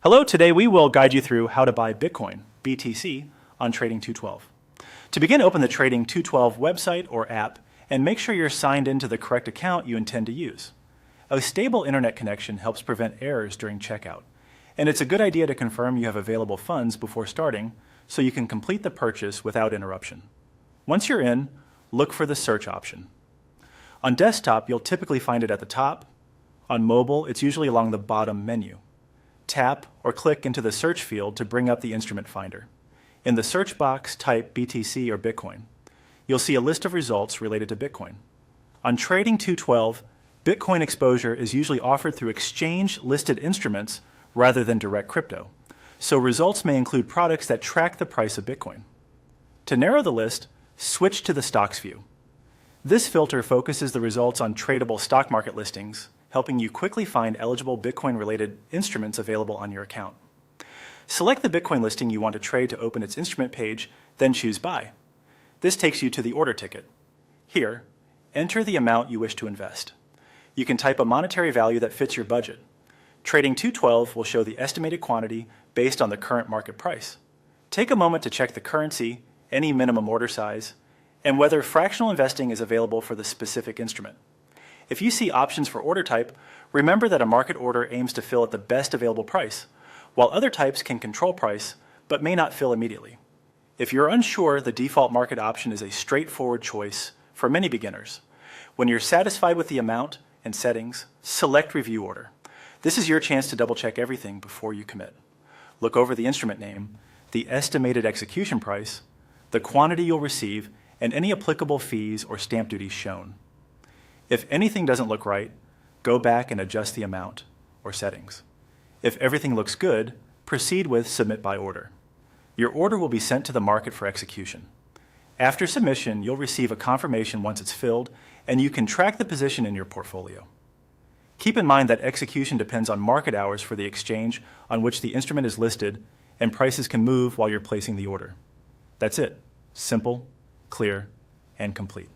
Hello, today we will guide you through how to buy Bitcoin, BTC, on Trading 212. To begin, open the Trading 212 website or app and make sure you're signed into the correct account you intend to use. A stable internet connection helps prevent errors during checkout, and it's a good idea to confirm you have available funds before starting so you can complete the purchase without interruption. Once you're in, look for the search option. On desktop, you'll typically find it at the top. On mobile, it's usually along the bottom menu. Tap or click into the search field to bring up the instrument finder. In the search box, type BTC or Bitcoin. You'll see a list of results related to Bitcoin. On Trading 212, Bitcoin exposure is usually offered through exchange-listed instruments rather than direct crypto, so results may include products that track the price of Bitcoin. To narrow the list, switch to the stocks view. This filter focuses the results on tradable stock market listings, helping you quickly find eligible Bitcoin-related instruments available on your account. Select the Bitcoin listing you want to trade to open its instrument page, then choose Buy. This takes you to the order ticket. Here, enter the amount you wish to invest. You can type a monetary value that fits your budget. Trading 212 will show the estimated quantity based on the current market price. Take a moment to check the currency, any minimum order size, and whether fractional investing is available for the specific instrument. If you see options for order type, remember that a market order aims to fill at the best available price, while other types can control price but may not fill immediately. If you're unsure, the default market option is a straightforward choice for many beginners. When you're satisfied with the amount and settings, select Review Order. This is your chance to double-check everything before you commit. Look over the instrument name, the estimated execution price, the quantity you'll receive, and any applicable fees or stamp duties shown. If anything doesn't look right, go back and adjust the amount or settings. If everything looks good, proceed with Submit by Order. Your order will be sent to the market for execution. After submission, you'll receive a confirmation once it's filled, and you can track the position in your portfolio. Keep in mind that execution depends on market hours for the exchange on which the instrument is listed, and prices can move while you're placing the order. That's it. Simple, clear, and complete.